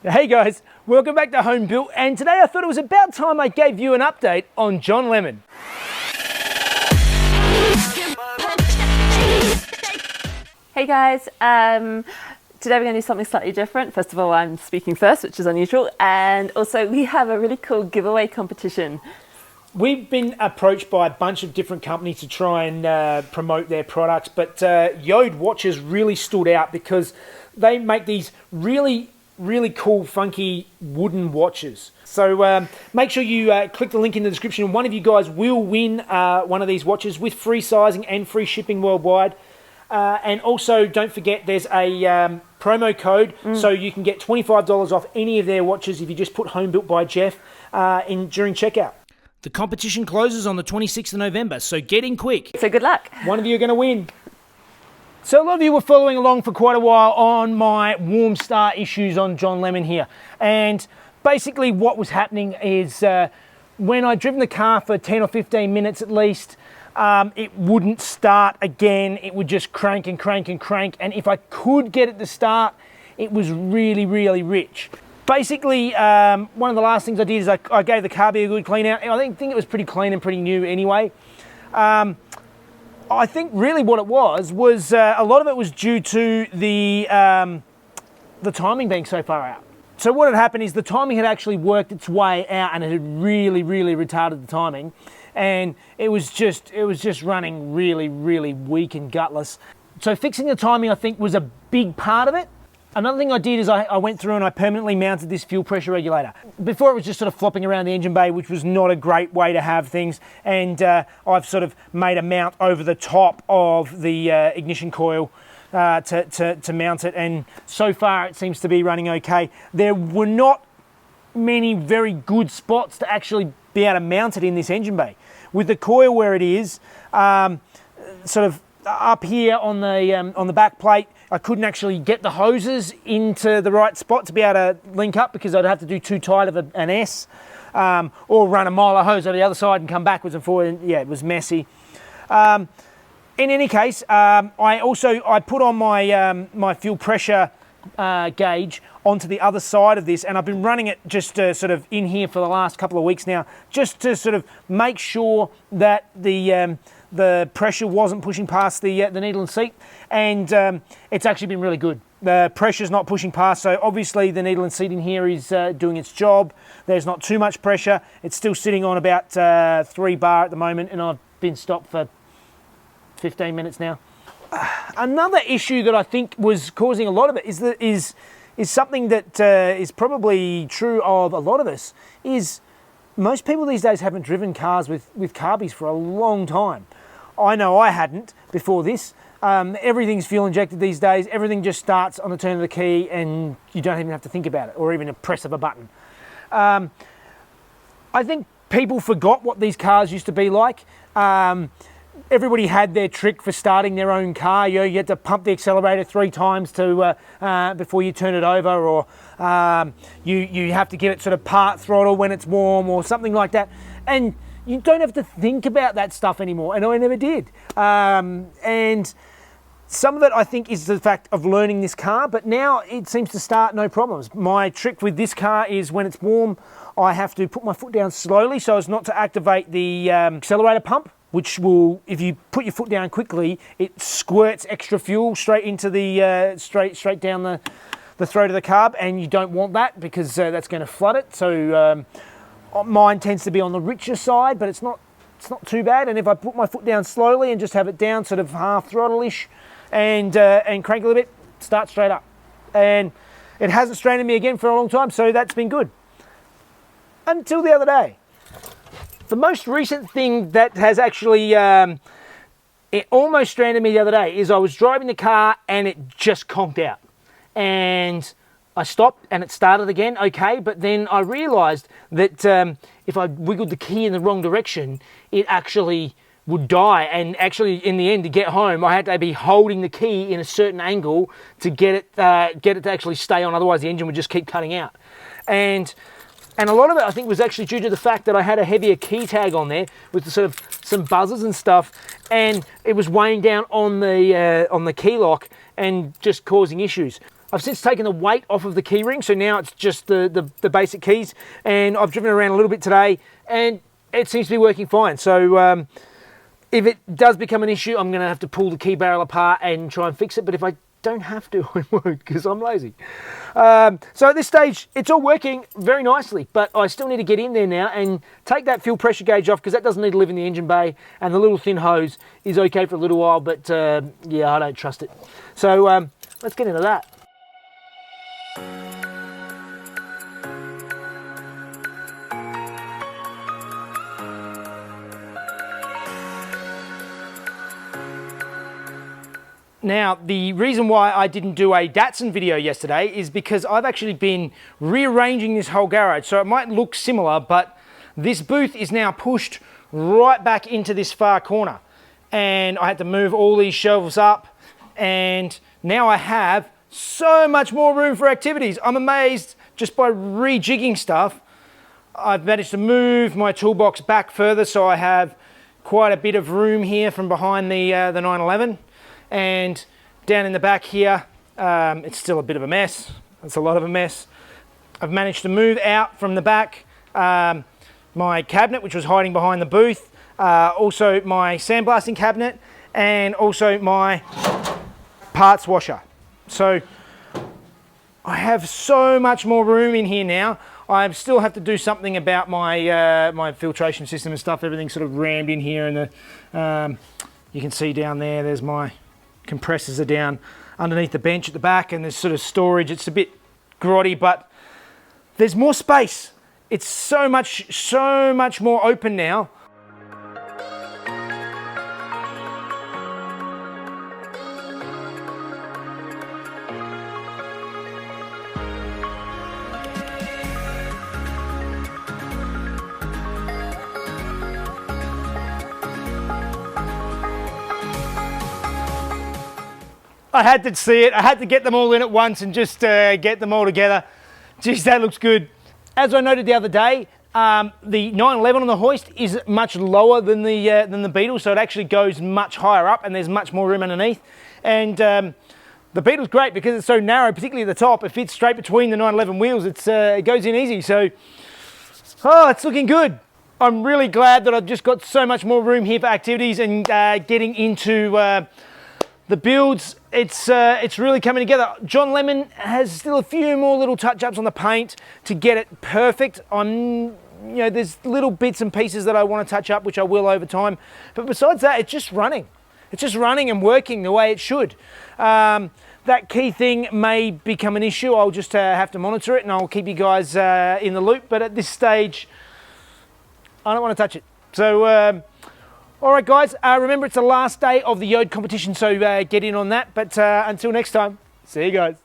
Hey guys, welcome back to Home Built, and today I thought it was about time I gave you an update on John Lemon. Hey guys, today we're going to do something slightly different. First of all, I'm speaking first, which is unusual, and also we have a really cool giveaway competition. We've been approached by a bunch of different companies to try and promote their products, but Yode watches really stood out because they make these really cool, funky wooden watches. So make sure you click the link in the description, and one of you guys will win one of these watches with free sizing and free shipping worldwide. And also, don't forget, there's a promo code, so you can get $25 off any of their watches if you just put Home Built by Jeff during checkout. The competition closes on the 26th of November, so get in quick. So good luck. One of you are going to win. So a lot of you were following along for quite a while on my warm start issues on John Lemon here. And basically what was happening is when I'd driven the car for 10 or 15 minutes at least, it wouldn't start again. It would just crank and crank and crank. And if I could get it to start, it was really rich. Basically, one of the last things I did is I gave the carby a good clean out. I think it was pretty clean and pretty new anyway. I think really what it was a lot of it was due to the timing being so far out. So what had happened is the timing had actually worked its way out, and it had really retarded the timing, and it was just running really weak and gutless. So fixing the timing, I think, was a big part of it. Another thing I did is I went through and I permanently mounted this fuel pressure regulator. Before it was just sort of flopping around the engine bay, which was not a great way to have things, and I've sort of made a mount over the top of the ignition coil to mount it, and so far it seems to be running okay. There were not many very good spots to actually be able to mount it in this engine bay. With the coil where it is, sort of up here on the back plate, I couldn't actually get the hoses into the right spot to be able to link up, because I'd have to do too tight of an S, or run a mile of hose over the other side and come backwards and forward. And yeah, it was messy. In any case, I put on my fuel pressure gauge onto the other side of this, and I've been running it just sort of in here for the last couple of weeks now, just to sort of make sure that the pressure wasn't pushing past the needle and seat, and it's actually been really good. The pressure's not pushing past, so obviously the needle and seat in here is doing its job. There's not too much pressure. It's still sitting on about 3 bar at the moment, and I've been stopped for 15 minutes now. Another issue that I think was causing a lot of it is something that is probably true of a lot of us, is most people these days haven't driven cars with carbies for a long time. I know I hadn't before this. Everything's fuel injected these days. Everything just starts on the turn of the key, and you don't even have to think about it, or even a press of a button. I think people forgot what these cars used to be like. Everybody had their trick for starting their own car. You had to pump the accelerator 3 times before you turn it over, or you have to give it sort of part throttle when it's warm, or something like that. And you don't have to think about that stuff anymore, and I never did. And some of it, I think, is the fact of learning this car, but now it seems to start no problems. My trick with this car is when it's warm, I have to put my foot down slowly so as not to activate the accelerator pump, which will, if you put your foot down quickly, it squirts extra fuel straight into the straight down the throat of the carb, and you don't want that, because that's going to flood it. So mine tends to be on the richer side, but it's not too bad. And if I put my foot down slowly and just have it down sort of half throttle-ish, and crank a little bit, start straight up. And it hasn't stranded me again for a long time, so that's been good. Until the other day. The most recent thing that has actually it almost stranded me the other day is I was driving the car and it just conked out. And I stopped and it started again, okay, but then I realised that if I wiggled the key in the wrong direction, it actually would die. And actually, in the end, to get home, I had to be holding the key in a certain angle to get it to actually stay on. Otherwise, the engine would just keep cutting out. And a lot of it, I think, was actually due to the fact that I had a heavier key tag on there with the sort of some buzzers and stuff, and it was weighing down on the key lock and just causing issues. I've since taken the weight off of the key ring, so now it's just the basic keys, and I've driven around a little bit today, and it seems to be working fine. So if it does become an issue, I'm going to have to pull the key barrel apart and try and fix it, but if I don't have to, I won't, because I'm lazy. So at this stage, it's all working very nicely, but I still need to get in there now and take that fuel pressure gauge off, because that doesn't need to live in the engine bay, and the little thin hose is okay for a little while, but yeah, I don't trust it. So let's get into that. Now, the reason why I didn't do a Datsun video yesterday is because I've actually been rearranging this whole garage. So it might look similar, but this booth is now pushed right back into this far corner. And I had to move all these shelves up, and now I have so much more room for activities. I'm amazed just by rejigging stuff. I've managed to move my toolbox back further, so I have quite a bit of room here from behind the 911. And down in the back here, it's still a bit of a mess. It's a lot of a mess. I've managed to move out from the back my cabinet, which was hiding behind the booth, also my sandblasting cabinet, and also my parts washer. So I have so much more room in here now. I still have to do something about my my filtration system and stuff. Everything's sort of rammed in here, and you can see down there, there's my compressors are down underneath the bench at the back, and there's sort of storage. It's a bit grotty, but there's more space. It's so much more open now. I had to see it. I had to get them all in at once and just get them all together. Geez, that looks good. As I noted the other day, the 911 on the hoist is much lower than the Beetle, so it actually goes much higher up, and there's much more room underneath. And the Beetle's great because it's so narrow, particularly at the top. It fits straight between the 911 wheels. It goes in easy. So, oh, it's looking good. I'm really glad that I've just got so much more room here for activities and getting into the builds. It's really coming together. John Lemon has still a few more little touch-ups on the paint to get it perfect. There's little bits and pieces that I want to touch up, which I will over time. But besides that, it's just running. It's just running and working the way it should. That key thing may become an issue. I'll just have to monitor it, and I'll keep you guys in the loop. But at this stage, I don't want to touch it. So, all right, guys, remember it's the last day of the Yode competition, so get in on that. But until next time, see you guys.